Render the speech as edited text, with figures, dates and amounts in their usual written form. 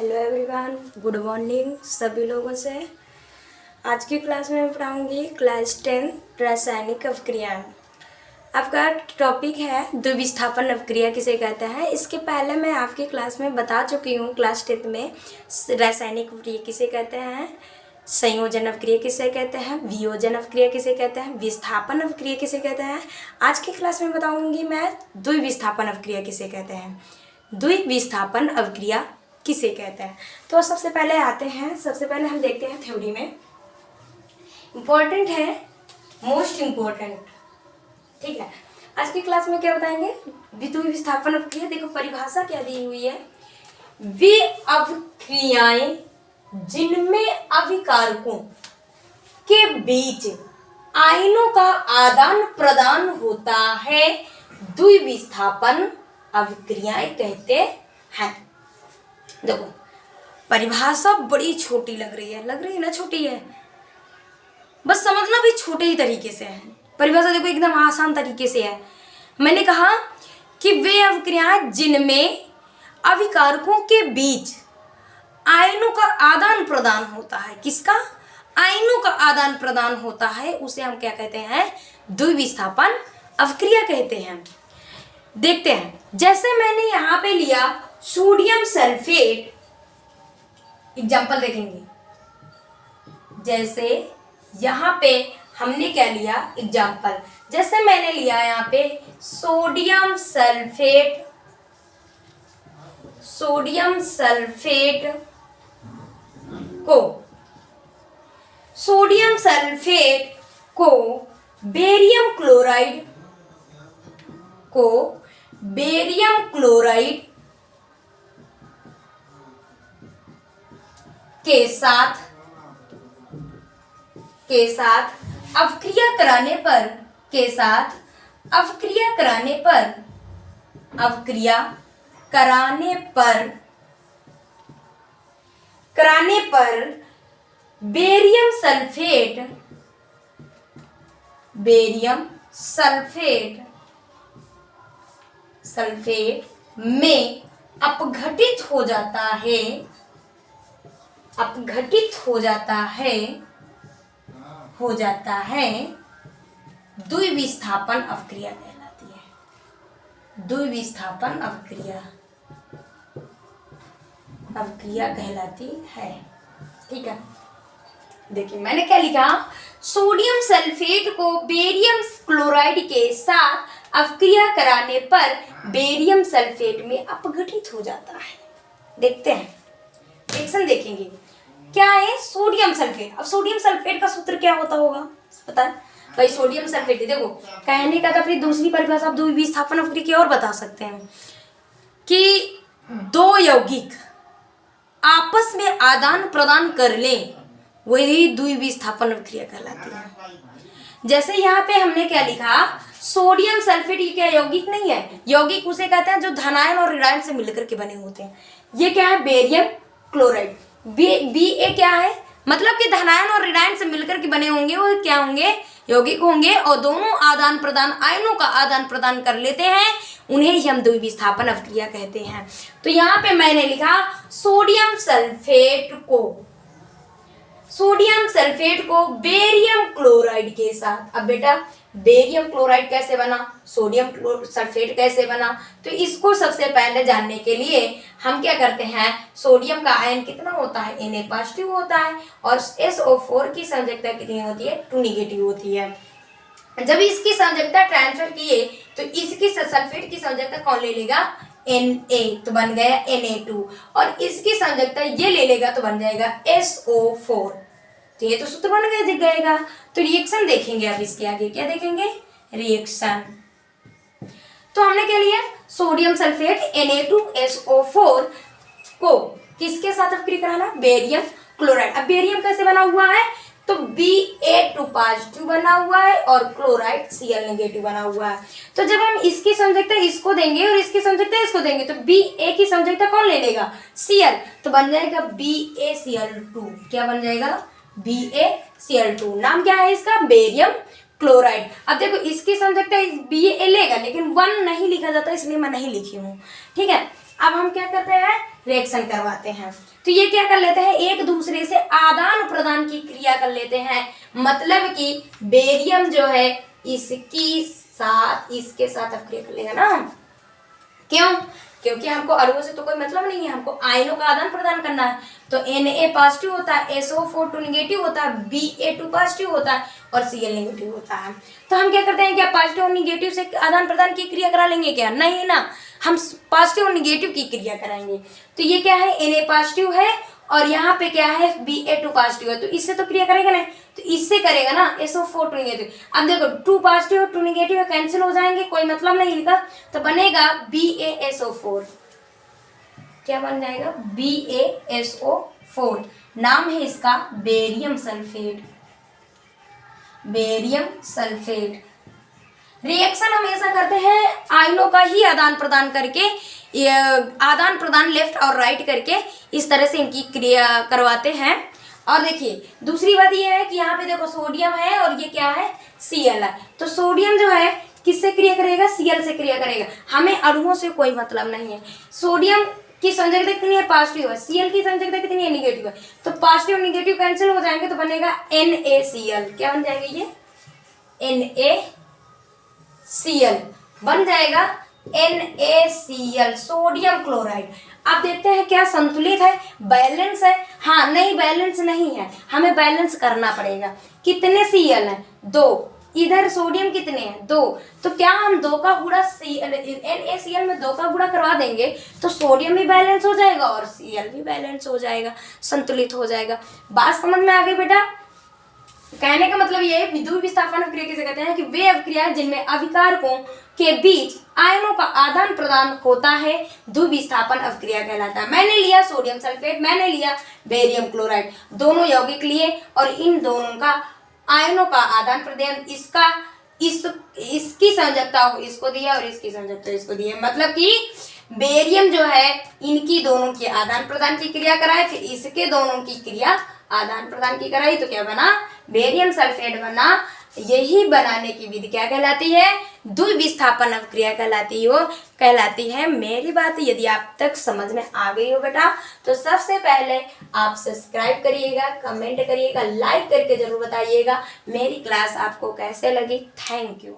Hello everyone, good morning सभी लोगों से। आज की क्लास में मैं पढ़ाऊँगी क्लास 10 रासायनिक अवक्रियाएं। आपका टॉपिक है द्विविस्थापन अवक्रिया किसे कहते हैं। इसके पहले मैं आपकी क्लास में बता चुकी हूँ क्लास 10 में रासायनिक अवक्रिया किसे कहते हैं, संयोजन अवक्रिया किसे कहते हैं, वियोजन अवक्रिया किसे कहते हैं, विस्थापन अवक्रिया किसे कहते हैं। आज की क्लास में बताऊँगी मैं द्विविस्थापन अवक्रिया किसे कहते हैं। द्विविस्थापन अवक्रिया किसे कहते हैं। तो सबसे पहले आते हैं, सबसे पहले हम देखते हैं थ्योरी में इम्पोर्टेंट है, मोस्ट इम्पोर्टेंट। ठीक है, आज की क्लास में क्या बताएंगे, द्विविस्थापन अवक्रिया। देखो परिभाषा क्या दी हुई है, वे अवक्रियाएं जिनमें अभिकारकों के बीच आयनों का आदान प्रदान होता है द्विविस्थापन अवक्रियाएं कहते हैं। देखो परिभाषा बड़ी छोटी लग रही है ना, छोटी है, बस समझना भी छोटे ही तरीके से है। परिभाषा देखो एकदम आसान तरीके से है। मैंने कहा कि वे अवक्रियाएं जिनमें अभिकारकों के बीच आयनों का आदान प्रदान होता है, किसका, आयनों का आदान प्रदान होता है, उसे हम क्या कहते हैं, द्विविस्थापन अवक्रिया कहते हैं। देखते हैं, जैसे मैंने यहाँ पे लिया सोडियम सल्फेट, एग्जाम्पल देखेंगे। जैसे यहाँ पे हमने क्या लिया एग्जाम्पल, जैसे मैंने लिया यहाँ पे सोडियम सल्फेट, सोडियम सल्फेट को बेरियम क्लोराइड के साथ अवक्रिया कराने पर बेरियम सल्फेट में अपघटित हो जाता है द्विविस्थापन अवक्रिया कहलाती है। द्विविस्थापन अवक्रिया कहलाती है। ठीक है, देखिए मैंने क्या लिखा, सोडियम सल्फेट को बेरियम क्लोराइड के साथ अवक्रिया कराने पर बेरियम सल्फेट में अपघटित हो जाता है। देखते हैं, रिएक्शन देखेंगे क्या है सोडियम सल्फेट। अब सोडियम सल्फेट का सूत्र क्या होता होगा पता है भाई, सोडियम सल्फेट। देखो कहने का था, फिर दूसरी परिभाषा आप द्विविस्थापन अवक्रिया की और बता सकते हैं कि दो यौगिक आपस में आदान प्रदान कर लें, वही द्विविस्थापन अवक्रिया कहलाती है। जैसे यहाँ पे हमने क्या लिखा, सोडियम सल्फेट, ये क्या यौगिक नहीं है, यौगिक उसे कहते हैं जो धनायन और ऋणायन से मिलकर के बने होते हैं। ये क्या है, बेरियम क्लोराइड। बी क्या है, मतलब कि धनायन और ऋणायन से मिलकर के बने होंगे, वो क्या होंगे, यौगिक होंगे, और दोनों आदान प्रदान, आयनों का आदान प्रदान कर लेते हैं, उन्हें ही हम द्विविस्थापन अवक्रिया कहते हैं। तो यहाँ पे मैंने लिखा सोडियम सल्फेट को बेरियम क्लोराइड के साथ। अब बेटा बेरियम क्लोराइड कैसे बना, सोडियम सल्फेट कैसे बना, तो इसको सबसे पहले जानने के लिए हम क्या करते हैं, सोडियम का आयन कितना होता है, Na पॉजिटिव होता है, और SO4 की संयोजकता कितनी होती है, 2 नेगेटिव होती है। जब इसकी संयोजकता ट्रांसफर किए तो इसकी सल्फेट की संयोजकता कौन ले लेगा, Na, तो बन गया Na2, और इसकी संयोजकता ये ले लेगा तो बन जाएगा SO4। तो ये तो सूत्र बन गया, दिख जाएगा। तो रिएक्शन देखेंगे, अब इसके आगे क्या देखेंगे, रिएक्शन। तो हमने क्या लिया, सोडियम सल्फेट Na2SO4 को किसके साथ अवक्रिया कराना, बेरियम क्लोराइड। अब बेरियम कैसे बना हुआ है, तो Ba2 पॉजिटिव बना हुआ है और क्लोराइड Cl नेगेटिव बना हुआ है। तो जब हम इसकी संयोजकता इसको देंगे और इसकी संयोजकता इसको देंगे तो Ba की संयोजकता कौन ले लेगा, Cl, तो बन जाएगा BaCl2। क्या बन जाएगा, BaCl2। नाम क्या है इसका, बेरियम क्लोराइड। अब देखो इसकी संयोजकता Ba लेगा, लेकिन 1 नहीं लिखा जाता, इसलिए मैं नहीं लिखी हूँ। ठीक है, अब हम क्या करते हैं, रिएक्शन करवाते हैं। तो ये क्या कर लेते हैं, एक दूसरे से आदान प्रदान की क्रिया कर लेते हैं। मतलब कि बेरियम जो है इसके साथ अपक्रिया कर लेगा ना। क्यों? क्योंकि हमको अणुओं से तो कोई मतलब नहीं है, हमको आयनों का आदान प्रदान करना है। तो Na पॉजिटिव होता है, SO4 2 निगेटिव होता है, Ba2 पॉजिटिव होता है और Cl निगेटिव होता है। तो हम क्या करते हैं, क्या पॉजिटिव और निगेटिव से आदान प्रदान की क्रिया करा लेंगे क्या? नहीं ना, हम पॉजिटिव और निगेटिव की क्रिया कराएंगे। तो ये क्या है, Na पॉजिटिव है और यहाँ पे क्या है, Ba2 पॉजिटिव है, तो इससे तो क्रिया करेगा नहीं, तो इससे करेगा ना, SO4 2 निगेटिव। अब देखो 2 पॉजिटिव और 2 निगेटिव है, कैंसिल हो जाएंगे, कोई मतलब नहीं इनका, तो बनेगा BaSO4। क्या बन जाएगा, BaSO4। नाम है इसका barium sulphate. Barium sulphate reaction हमेशा करते हैं आयनों का ही आदान प्रदान करके, आदान प्रदान लेफ्ट और राइट करके इस तरह से इनकी क्रिया करवाते हैं। और देखिए दूसरी बात ये है कि यहाँ पे देखो सोडियम है और ये क्या है, Cl है। तो सोडियम जो है किससे क्रिया करेगा, Cl से क्रिया करेगा। हमें अणुओं से कोई मतलब नहीं है। सोडियम की संयोजकता कितनी है, पॉजिटिव है। Cl की संयोजकता कितनी है, निगेटिव है। तो पॉजिटिव और निगेटिव कैंसिल हो जाएंगे, तो बनेगा NaCl। क्या बन जाएगा ये, NaCl बन जाएगा, NaCl सोडियम क्लोराइड। अब देखते हैं क्या संतुलित है, बैलेंस है। हाँ नहीं, बैलेंस नहीं है, हमें बैलेंस करना पड़ेगा। कितने Cl हैं, 2। इधर सोडियम कितने हैं, 2। तो क्या हम 2 का गुणा NaCl में 2 का गुणा करवा देंगे तो सोडियम भी बैलेंस हो जाएगा और Cl भी बैलेंस हो जाएगा, संतुलित हो जाएगा। बात समझ में आ गई बेटा? कहने का मतलब ये है, विद्युत विस्थापन अभिक्रिया किसे कहते हैं कि वे अभिक्रियाएं जिनमें अभिकारकों के बीच आयनों का आदान प्रदान होता है, द्विविस्थापन अभिक्रिया कहलाता है। मैंने लिया सोडियम सल्फेट, मैंने लिया बेरियम क्लोराइड, दोनों यौगिक लिए और इन दोनों का आयनों का आदान प्रदान, इसकी संयोजकता इसको दिया और इसकी संयोजकता इसको दिया। मतलब कि बेरियम जो है इनकी दोनों की आदान प्रदान की क्रिया कराए, फिर इसके दोनों की क्रिया आदान प्रदान की कराई, तो क्या बना, बेरियम सल्फेट बना। यही बनाने की विधि क्या कहलाती है, द्विविस्थापन अभिक्रिया कहलाती है। मेरी बात यदि आप तक समझ में आ गई हो बेटा, तो सबसे पहले आप सब्सक्राइब करिएगा, कमेंट करिएगा, लाइक करके जरूर बताइएगा मेरी क्लास आपको कैसे लगी। Thank you.